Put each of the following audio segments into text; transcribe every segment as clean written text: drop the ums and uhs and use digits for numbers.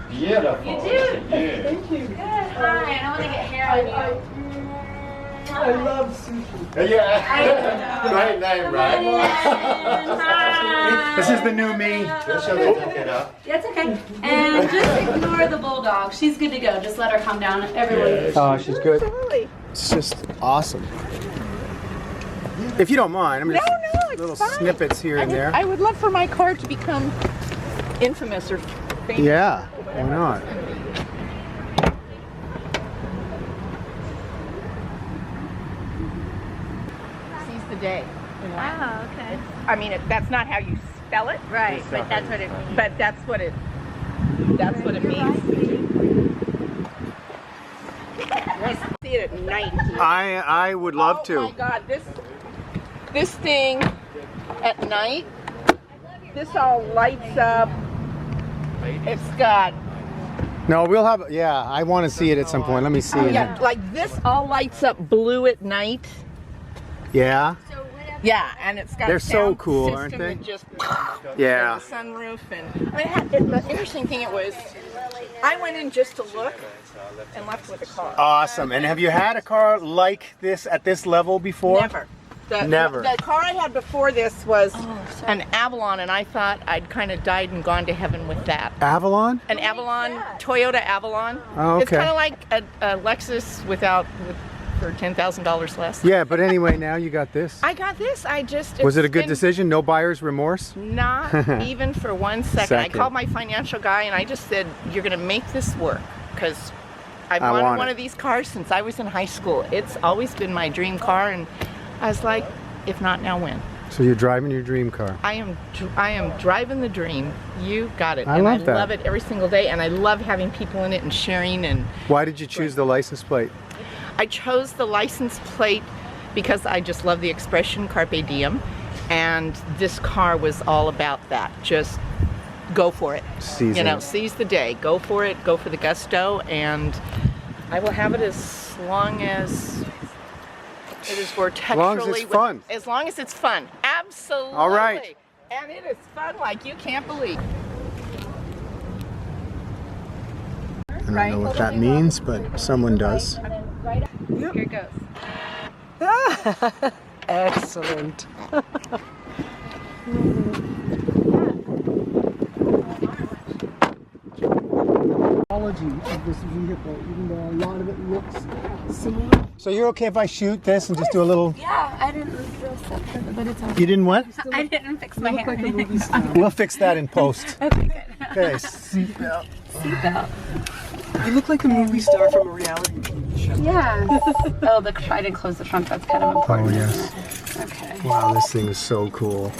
Beautiful. You do? Yeah. Thank you. Good. Hi, I don't want to get hair on you. I love sushi. Yeah. Great name, right? Hi. This is the new me. We'll show they took it up. That's okay. And just ignore the bulldog. She's good to go. Just let her calm down. Everyone. Oh, she's good. Absolutely. It's just awesome. If you don't mind, I'm just No, it's little fine. snippets here and there. I would love for my car to become infamous or famous. Yeah, why not? Seize the day. You know? Oh, okay. I mean, that's not how you spell it, Right, but that's what it means. but that's what it means. See it at night. I would love to. Oh my God, this thing at night, this all lights up. It's got No, we'll have. Yeah, I want to see it at some point. Let me see it. yeah, like this all lights up blue at night. Yeah. Yeah, and it's got They're a so sound cool, system aren't they? that just Yeah. and the sunroof and I mean, the interesting thing I went in just to look and left with a car. Awesome. And have you had a car like this at this level before? Never. Never. The car I had before this was an Avalon, and I thought I'd kind of died and gone to heaven with that. Avalon? An Avalon, Toyota Avalon. Oh, It's okay. kind of like a Lexus for $10,000 less. Yeah, but anyway, now you got this. I got this. Was it a good been decision? No buyer's remorse? Not even for 1 second. I Second. called my financial guy and I just said, "You're going to make this work," because I've I wanted want one it. of these cars since I was in high school. It's always been my dream car, and I was like, if not now, when? So you're driving your dream car. I am driving the dream. You got it. I and love that. I love it every single day, and I love having people in it and sharing. And Why did you choose the license plate? I chose the license plate because I just love the expression carpe diem, and this car was all about that. Just go for it. Seize You know, it. seize the day. Go for it. Go for the gusto, and I will have it as long as it is for long as it's fun. As long as it's fun. Absolutely. All right. And it is fun like you can't believe. I don't know what that means, but someone does. Here it goes. Excellent. Of this vehicle, even though a lot of it looks similar. So you're okay if I shoot this and just do a little... Yeah, I didn't dress up for it, but it's okay. You didn't what? I didn't fix my hair. Like a movie star. We'll fix that in post. Okay, good. Okay, seatbelt. Seatbelt. You look like a movie star from a reality TV show. Yeah. Oh, I didn't close the trunk. That's kind of important. Oh, yes. Okay. Wow, this thing is so cool.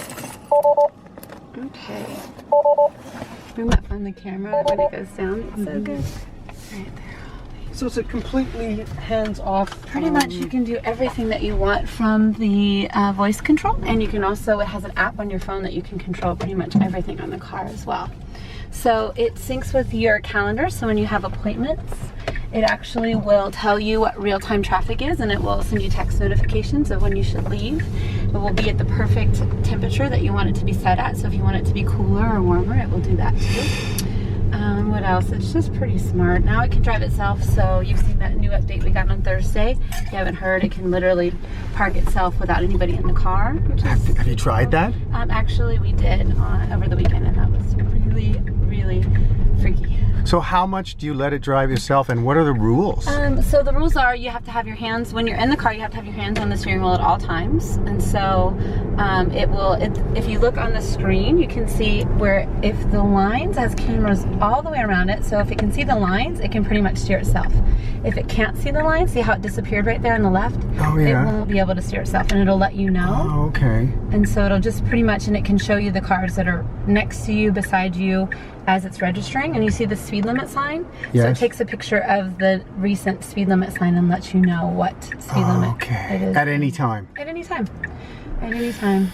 Okay. Bring that on the camera when it goes down. It's so good. Right there. So it's a completely hands-off. Pretty much you can do everything that you want from the voice control, and you can also, it has an app on your phone that you can control pretty much everything on the car as well. So it syncs with your calendar, so when you have appointments, it actually will tell you what real-time traffic is, and it will send you text notifications of when you should leave. It will be at the perfect temperature that you want it to be set at, so if you want it to be cooler or warmer, it will do that too. What else? It's just pretty smart. Now it can drive itself, so you've seen that new update we got on Thursday. If you haven't heard, it can literally park itself without anybody in the car. Which is, Have you tried that? actually, we did over the weekend, and that was really, really freaky. So how much do you let it drive yourself, and what are the rules? So the rules are you have to have your hands, when you're in the car, you have to have your hands on the steering wheel at all times. And so if you look on the screen, you can see where if the lines has cameras all the way around it, so if it can see the lines, it can pretty much steer itself. If it can't see the lines, see how it disappeared right there on the left? Oh, yeah. It won't be able to steer itself, and it'll let you know. Oh, okay. And so it'll just pretty much, and it can show you the cars that are next to you, beside you, as it's registering, and you see the speed limit sign. Yes. So it takes a picture of the recent speed limit sign and lets you know what speed limit Okay. it is. At any time. At any time. At any time.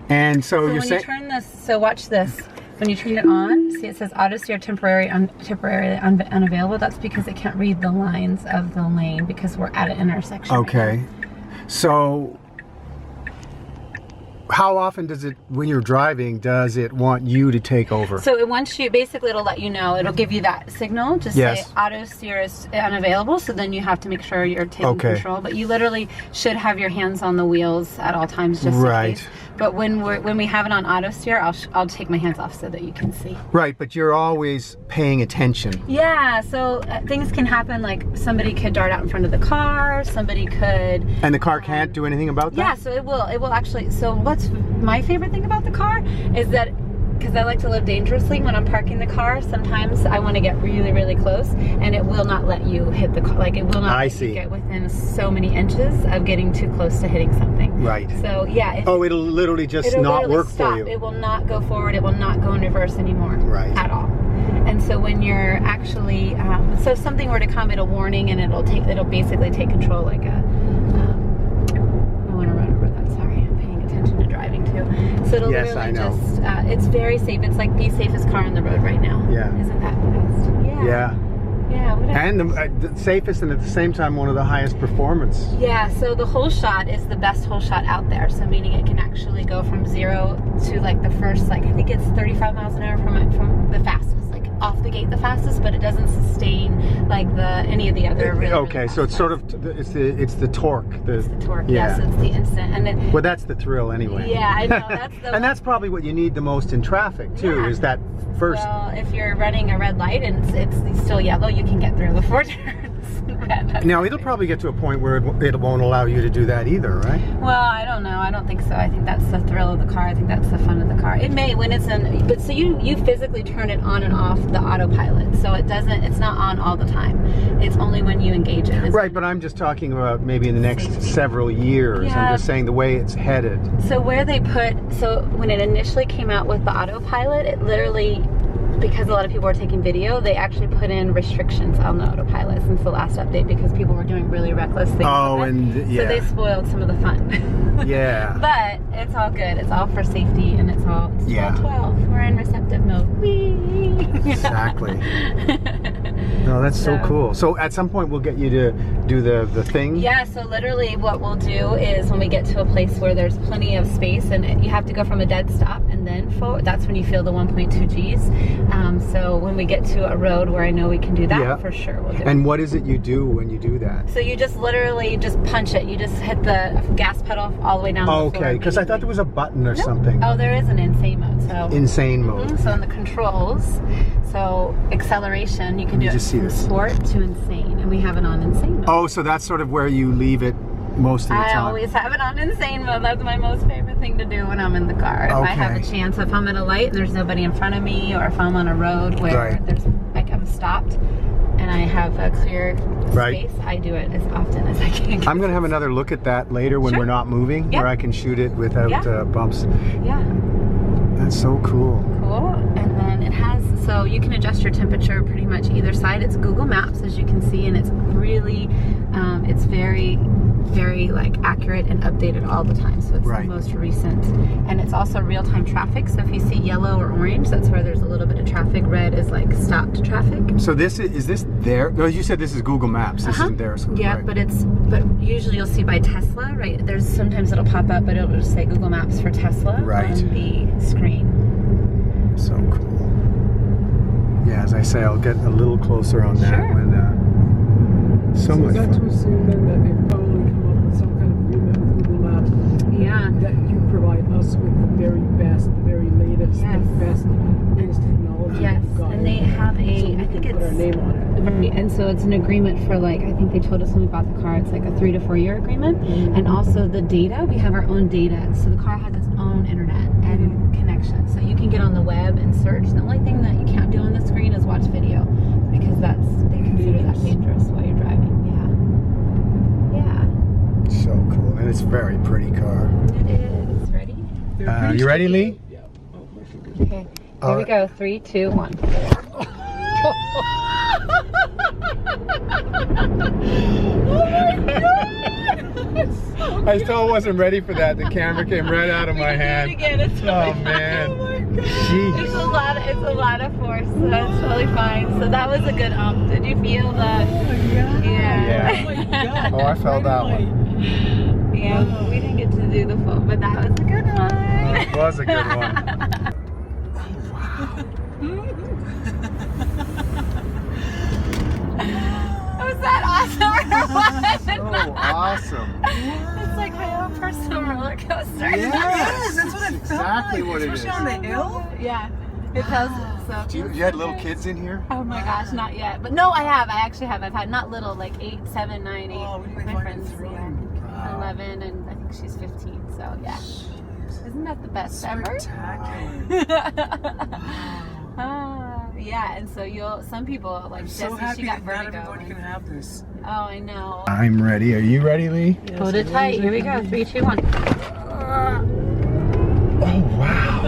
And so, So you're when saying... you turn this, so watch this. When you turn it on, see it says auto steer temporarily unavailable. That's because it can't read the lines of the lane because we're at an intersection. Okay. Right So how often does it, when you're driving, does it want you to take over? So it wants you, basically it'll let you know, it'll give you that signal, just say auto steer is unavailable, so then you have to make sure you're taking control. But you literally should have your hands on the wheels at all times, just in case. But when we have it on auto steer, I'll take my hands off so that you can see. Right, but you're always paying attention. Yeah, so things can happen, like somebody could dart out in front of the car, somebody could... And the car can't do anything about that? Yeah, so it will actually, so what's my favorite thing about the car is that, because I like to live dangerously when I'm parking the car, sometimes I want to get really, really close, and it will not let you hit the car. Like, it will not let you get within so many inches of getting too close to hitting something. Right. So, yeah. It'll literally just not work for you. It will not go forward. It will not go in reverse anymore. Right. At all. And so when you're actually, so if something were to come, it'll warning, and it'll basically take control like a, I want to run over that, sorry, I'm paying attention to driving too. So it'll literally just, it's very safe. It's like the safest car on the road right now. Yeah. Isn't that fast? Yeah. Yeah. Yeah, and the safest, and at the same time one of the highest performance. Yeah, so the whole shot is the best whole shot out there. So meaning it can actually go from 0 to like the first, like I think it's 35 miles an hour from the fastest, like off the gate the fastest, but it doesn't sustain like any of the other. Okay, so it's sort of it's the torque. It's the torque. Yes, it's the instant, and then. Well, that's the thrill anyway. Yeah, I know. That's the. And that's probably what you need the most in traffic too. Is that first. Well, if you're running a red light and it's still yellow, you can get through before it turns red. Now it'll probably get to a point where it won't allow you to do that either, right? Well, I don't know. I don't think so. I think that's the thrill of the car. I think that's the fun of the car. It may when it's in, but so you physically turn it on and off the autopilot, so it's not on all the time. It's only when you engage it. Right, but I'm just talking about maybe in the next several years. Yeah. I'm just saying the way it's headed. So when it initially came out with the autopilot, it literally, because a lot of people were taking video, they actually put in restrictions on the autopilot since the last update because people were doing really reckless things. Oh, and yeah. So they spoiled some of the fun. Yeah. But it's all good. It's all for safety, and it's all 12. We're in receptive mode. Whee! Exactly. No, that's so cool. So at some point we'll get you to do the thing? Yeah, so literally what we'll do is when we get to a place where there's plenty of space and you have to go from a dead stop and then forward, that's when you feel the 1.2 Gs. So when we get to a road where I know we can do that, for sure we'll do it. And what is it you do when you do that? So you just literally just punch it. You just hit the gas pedal all the way down to the floor. Okay, because I thought there was a button or something. Oh, there is an insane mode. So insane mode. So in the controls, so acceleration, you can do it from sport to insane, and we have it on insane mode. Oh, so that's sort of where you leave it most of the time. I always have it on insane mode. That's my most favorite thing to do when I'm in the car. If I have a chance, if I'm at a light and there's nobody in front of me, or if I'm on a road where there's like I'm stopped and I have a clear space, I do it as often as I can. I'm going to have another look at that later when we're not moving, where I can shoot it without bumps. Yeah. That's so cool. Cool. And then it has, so you can adjust your temperature pretty much either side. It's Google Maps, as you can see, and it's really, it's very, very like accurate and updated all the time. So it's the most recent. And it's also real-time traffic. So if you see yellow or orange, that's where there's a little bit of traffic. Red is like stopped traffic. So this is this there? No, you said this is Google Maps. This isn't theirs. Yeah, but usually you'll see by Tesla, right? There's sometimes it'll pop up, but it'll just say Google Maps for Tesla on the screen. So cool. Yeah, as I say, I'll get a little closer on that when so much fun. Is that to assume then that they've probably come up with some kind of agreement with Google Maps? Yeah. That you provide us with the very best, the very latest, the latest technology. Yes, and they have I think it's, put our name on it. Right, and so it's an agreement for like, I think they told us when we bought the car, it's like a 3 to 4 year agreement. And also the data, we have our own data. So the car has its own internet and connection. So you can get on the web and search. The only thing that you can't do on the screen is watch video, because they consider that dangerous while you're driving. Yeah. So cool. And it's a very pretty car. It is. Ready? You ready, Lee? Yeah. Okay. Here we go. 3, 2, 1. Oh my God! I still wasn't ready for that. The camera came right out of my hand. Oh man! Oh my God. It's a lot of force, so that's totally fine. So that was a good ump. Did you feel the? Oh my God! Yeah. Oh my God! Oh, I felt that one. Yeah, we didn't get to do the full, but that was a good one. It was a good one. Was that awesome or what? So awesome. It's like my own personal roller coaster. Yes, that's what it exactly felt what like. it is. Especially on the hill. Yeah, it feels so. You had little kids in here? Oh my gosh, not yet. But no, I have. I actually have. I've had not little, like 8, 7, 9, 8. Oh, we My find friends, it thrilling. yeah, 11, and I think she's 15. So yeah, isn't that the best ever? Yeah, and so some people like I'm Jessie, so happy she got that not vertigo. everyone can have this. Oh, I know. I'm ready. Are you ready, Lee? Hold it tight. Here we go. 3, 2, 1. Oh, wow.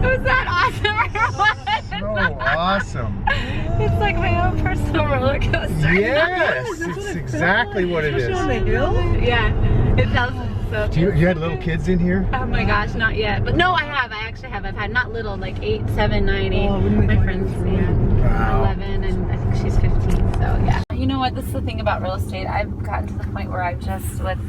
Was that awesome or what? So awesome. It's like my own personal roller coaster. Yes, it's exactly what it is. Especially on the hill. Yeah, it feels so. You had little kids in here? Oh my gosh, not yet. But no, I have. I actually have. I've had not little, like 8, 7, 9, 8. Oh, wouldn't we My find friends, it thrilling? yeah, Wow. 11, and I think she's 15. So yeah. You know what? This is the thing about real estate. I've gotten to the point where I've just with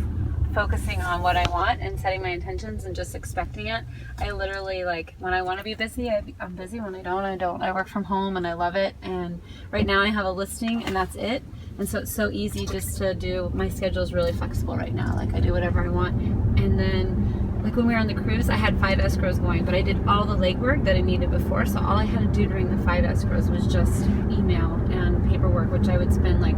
focusing on what I want and setting my intentions and just expecting it. I literally, like, when I want to be busy, I'm busy. When I don't. I work from home and I love it. And right now I have a listing and that's it. And so it's so easy just to do, my schedule is really flexible right now. Like I do whatever I want. And then like when we were on the cruise, I had 5 escrows going, but I did all the legwork that I needed before. So all I had to do during the 5 escrows was just email and paperwork, which I would spend like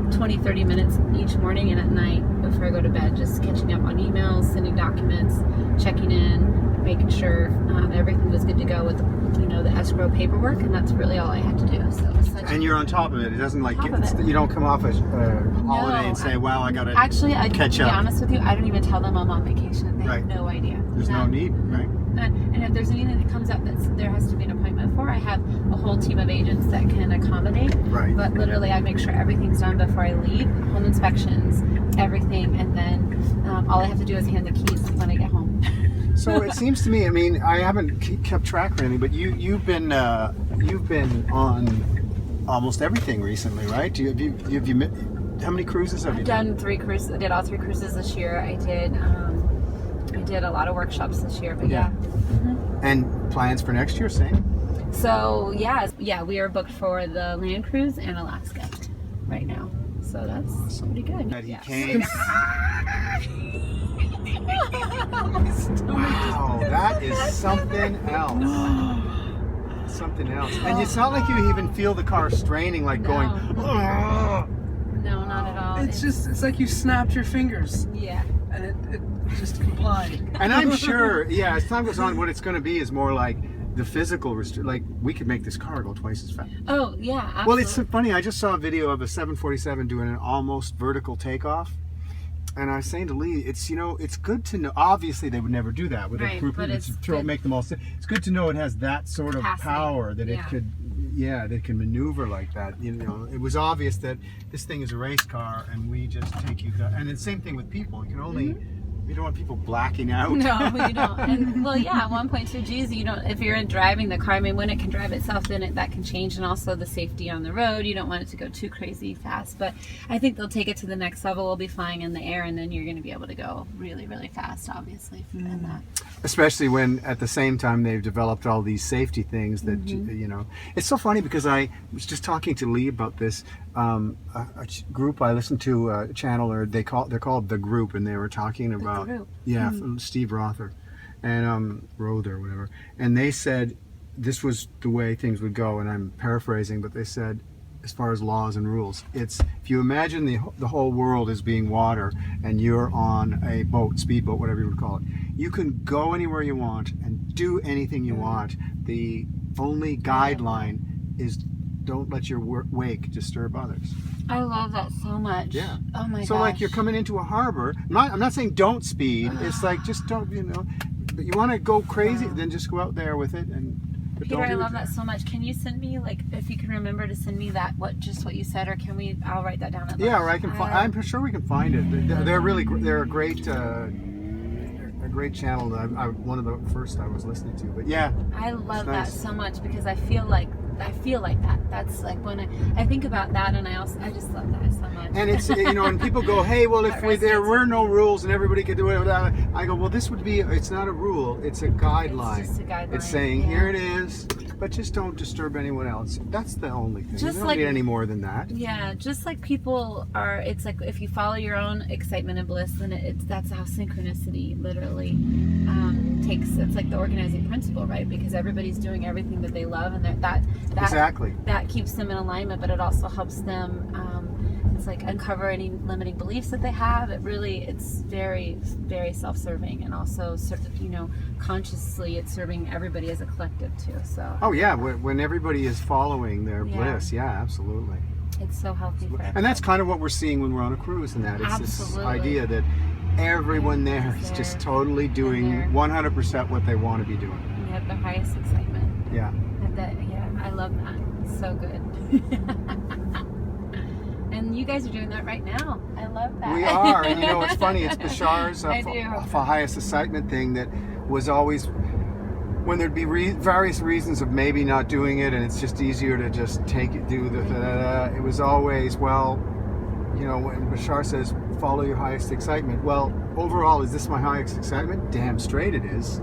20-30 minutes each morning and at night before I go to bed, just catching up on emails, sending documents, checking in, making sure everything was good to go with the escrow paperwork, and that's really all I had to do. So it was such And you're on top of it. It doesn't like Top of it. you don't come off a holiday and say, "Wow, I gotta actually, to catch be up." honest with you, I don't even tell them I'm on vacation. They Right. have no idea. There's no need, right? And if there's anything that comes up that there has to be an appointment for, I have a whole team of agents that can accommodate. Right. But literally, I make sure everything's done before I leave, home inspections, everything, and then all I have to do is hand the keys when I get home. So it seems to me, I mean, I haven't kept track or anything, but you've been on almost everything recently, right? How many cruises have you I've done 3 cruises. I did all 3 cruises this year. I did a lot of workshops this year, but yeah. And plans for next year, same? So yeah, we are booked for the land cruise and Alaska right now. So that's pretty good. That he Yes. came. Wow, that is something else. Something else. And it's not like you even feel the car straining, like going, "Ugh." No, not at all. It's like you snapped your fingers Yeah. and it just complied. And I'm sure, yeah, as time goes on, what it's going to be is more like the physical like we could make this car go twice as fast. Oh yeah. Absolutely. Well, it's so funny. I just saw a video of a 747 doing an almost vertical takeoff, and I was saying to Lee, it's it's good to know. Obviously, they would never do that with Right, a group. but It's it's throw good. make them all. It's good to know it has that sort of Capacity. power that it Yeah. could, that it can maneuver like that. It was obvious that this thing is a race car, and we just take you. And the same thing with people. You can only. You don't want people blacking out. No, you don't. And well, yeah, 1.2 G's. You don't. If you're driving the car, I mean, when it can drive itself, then that can change, and also the safety on the road. You don't want it to go too crazy fast. But I think they'll take it to the next level. We'll be flying in the air, and then you're going to be able to go really, really fast, obviously, in that. Especially when at the same time they've developed all these safety things that it's so funny because I was just talking to Lee about this a group I listened to, a channel, or they're called The Group, and they were talking about from Steve Rother and Rother, whatever, and they said this was the way things would go, and I'm paraphrasing, but they said, as far as laws and rules, it's if you imagine the whole world as being water and you're on a boat, speedboat, whatever you would call it, you can go anywhere you want and do anything you want. The only guideline is don't let your wake disturb others. I love that so much. Yeah. Oh my gosh. So like you're coming into a harbor, I'm not saying don't speed, it's like just don't, but you want to go crazy, then just go out there with it. But Peter, don't I do love it. that so much. Can you send me, like, if you can remember to send me that, what you said, or I'll write that down. Yeah, or I'm sure we can find it. They're a great channel. One of the first I was listening to, but yeah. I love that nice. so much because I feel like I feel like that. That's like when I think about that, and I just love that so much. And it's, you know, and people go, hey, well, if there resonates were with no me. rules and everybody could do it, I go, well, this would be, it's not a rule, it's a guideline. It's just a guideline. It's saying, yeah. here it is, but just don't disturb anyone else. That's the only thing. Just You don't like- need any more than that. Yeah, just like people are, it's like if you follow your own excitement and bliss, then that's how synchronicity literally it's like the organizing principle, right? Because everybody's doing everything that they love, and that Exactly. that keeps them in alignment, but it also helps them it's like uncover any limiting beliefs that they have. It's very, very self-serving, and also, you know, consciously it's serving everybody as a collective too. So Oh yeah, when everybody is following their Yeah. bliss, yeah, absolutely. it's so healthy for everybody. And that's kind of what we're seeing when we're on a cruise, and that it's this Absolutely. idea that everyone there is just totally doing there. 100% what they want to be doing. You have the highest excitement. Yeah. And I love that. It's so good. And you guys are doing that right now. I love that. We are, and you know, it's funny. It's Bashar's I do. highest excitement thing that was always when there'd be various reasons of maybe not doing it, and it's just easier to just do the. It was always, well, you know, when Bashar says follow your highest excitement. Well, overall, is this my highest excitement? Damn straight it is.